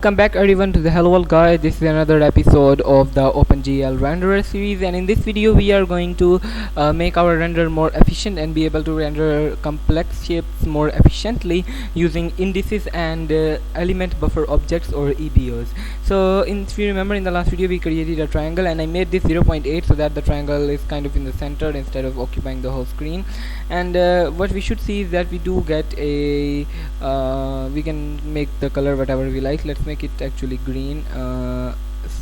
Welcome back everyone to the Hello World Guide. This is another episode of the OpenGL renderer series, and in this video we are going to make our render more efficient and be able to render complex shapes more efficiently using indices and element buffer objects or EBOs. So if you remember, in the last video we created a triangle and I made this 0.8 so that the triangle is kind of in the center instead of occupying the whole screen. And what we should see is that we do get a we can make the color whatever we like. Let's make it actually green.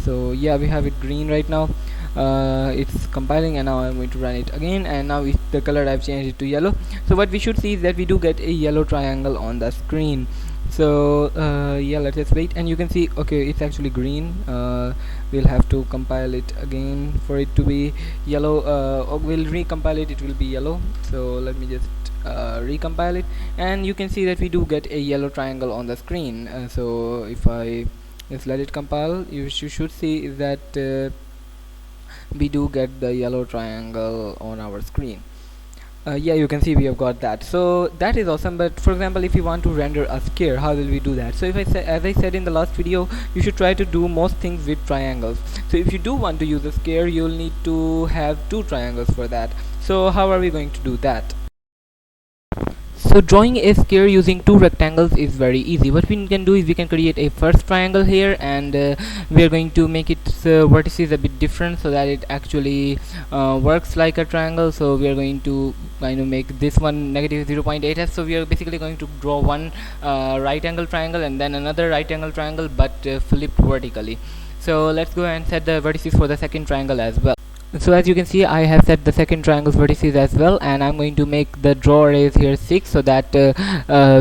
So yeah, we have it green right now. It's compiling, and now I'm going to run it again, and now the color I've changed it to yellow. So what we should see is that we do get a yellow triangle on the screen. So yeah, let's just wait, and you can see, okay, it's actually green. We'll have to compile it again for it to be yellow. Or we'll recompile it, it will be yellow. So let me just recompile it, and you can see that we do get a yellow triangle on the screen. So if I just let it compile, you should see that we do get the yellow triangle on our screen. Yeah, you can see we have got that. So that is awesome. But for example, if you want to render a sphere, how will we do that? So if I say, as I said in the last video, you should try to do most things with triangles. So if you do want to use a sphere, you'll need to have two triangles for that. So how are we going to do that? So drawing a sphere using two rectangles is very easy. What we can do is we can create a first triangle here, and we are going to make its vertices a bit different so that it actually works like a triangle. So we are going to kind of make this one negative 0.8s. So we are basically going to draw one right angle triangle and then another right angle triangle, but flipped vertically. So let's go and set the vertices for the second triangle as well. So as you can see, I have set the second triangle's vertices as well, and I'm going to make the draw arrays here 6 so that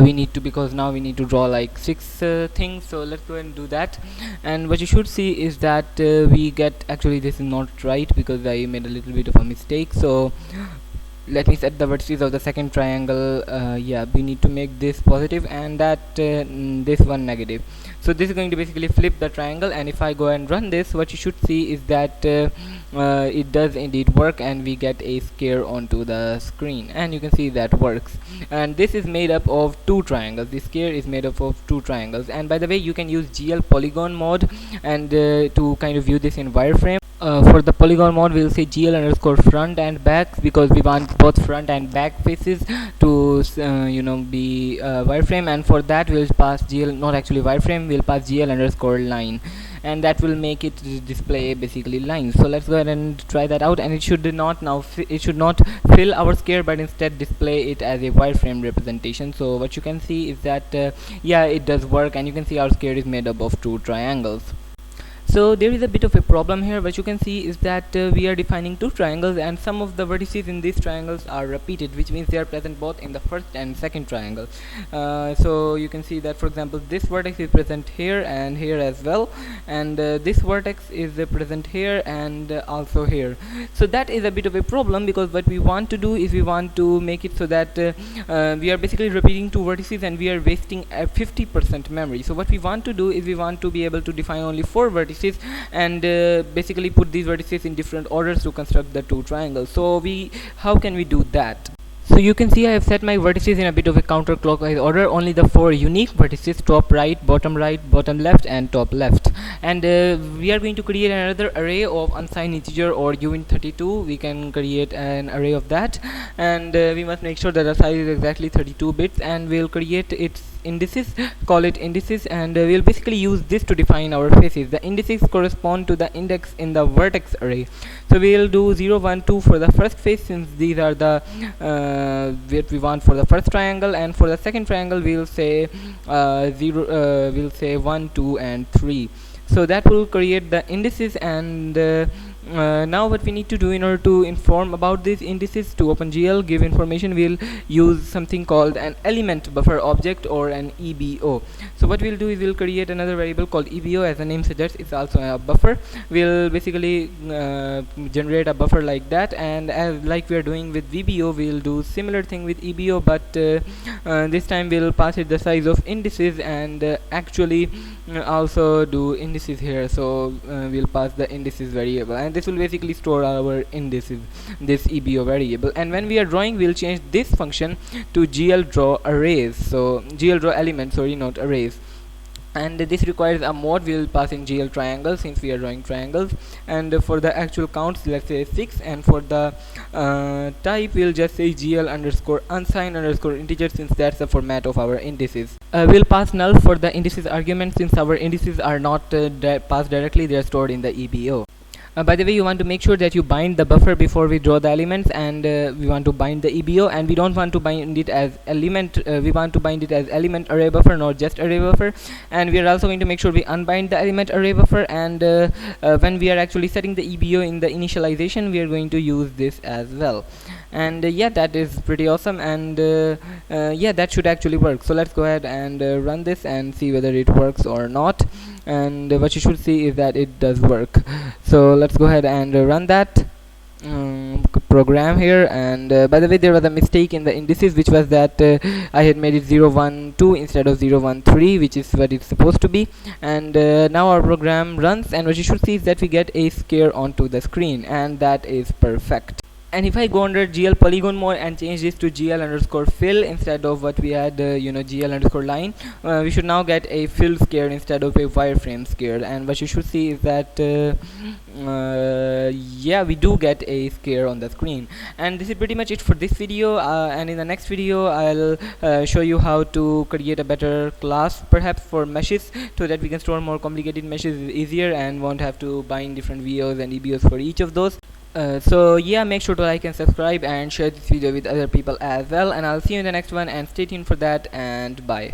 we need to, because now we need to draw like 6 things. So let's go and do that. And what you should see is that we get, actually this is not right because I made a little bit of a mistake. So let me set the vertices of the second triangle. Yeah, we need to make this positive and that this one negative. So this is going to basically flip the triangle, and if I go and run this, what you should see is that it does indeed work, and we get a sphere onto the screen, and you can see that works. And this is made up of two triangles. This sphere is made up of two triangles. And by the way, you can use GL polygon mode and to kind of view this in wireframe. For the polygon mode, we'll say GL underscore front and back, because we want both front and back faces to be wireframe, and for that we'll pass GL, not actually wireframe, we'll pass GL underscore line, and that will make it display basically lines. So let's go ahead and try that out, and it should not fill our sphere, but instead display it as a wireframe representation. So what you can see is that yeah, it does work, and you can see our sphere is made up of two triangles. So there is a bit of a problem here. What you can see is that we are defining two triangles, and some of the vertices in these triangles are repeated, which means they are present both in the first and second triangle. So you can see that, for example, this vertex is present here and here as well, and this vertex is present here and also here. So that is a bit of a problem, because what we want to do is we want to make it so that we are basically repeating two vertices and we are wasting 50% memory. So what we want to do is we want to be able to define only 4 vertices and basically put these vertices in different orders to construct the two triangles. So how can we do that? So you can see I have set my vertices in a bit of a counterclockwise order. Only the 4 unique vertices, top right, bottom left, and top left. And we are going to create another array of unsigned integer or uint32. We can create an array of that, and we must make sure that the size is exactly 32 bits, and we'll create its indices, call it indices, and we'll basically use this to define our faces. The indices correspond to the index in the vertex array. So we'll do 0, 1, 2 for the first face, since these are the what we want for the first triangle, and for the second triangle we'll say 1, 2, and 3. So that will create the indices, and now what we need to do in order to inform about these indices to OpenGL, give information, we'll use something called an element buffer object or an EBO. So what we'll do is we'll create another variable called EBO. As the name suggests, it's also a buffer. We'll basically generate a buffer like that, and as like we are doing with VBO, we'll do similar thing with EBO, but this time we'll pass it the size of indices, and actually also do indices here. So we'll pass the indices variable, and this will basically store our indices, this EBO variable. And when we are drawing, we'll change this function to GL draw arrays. So GL draw elements, sorry, not arrays. and this requires a mode. We will pass in GL triangle since we are drawing triangles, and for the actual counts, let's say 6, and for the type, we'll just say GL underscore unsigned underscore integer, since that's the format of our indices. We'll pass null for the indices argument, since our indices are not passed directly, they are stored in the EBO. By the way, you want to make sure that you bind the buffer before we draw the elements, and we want to bind the EBO, and we don't want to bind it as element, we want to bind it as element array buffer, not just array buffer. And we are also going to make sure we unbind the element array buffer, and when we are actually setting the EBO in the initialization, we are going to use this as well. And yeah, that is pretty awesome, and yeah, that should actually work. So let's go ahead and run this and see whether it works or not. And what you should see is that it does work. So let's go ahead and run that program here. And by the way, there was a mistake in the indices, which was that I had made it 0 1 2 instead of 0 1 3, which is what it's supposed to be. And now our program runs, and what you should see is that we get a square onto the screen, and that is perfect. And if I go under GL polygon mode and change this to GL underscore fill instead of what we had, GL underscore line, we should now get a fill square instead of a wireframe square. And what you should see is that yeah, we do get a square on the screen. And this is pretty much it for this video, and in the next video I'll show you how to create a better class, perhaps for meshes, so that we can store more complicated meshes easier and won't have to bind different VOs and EBOs for each of those. So yeah, make sure to like and subscribe and share this video with other people as well, and I'll see you in the next one, and stay tuned for that, and bye.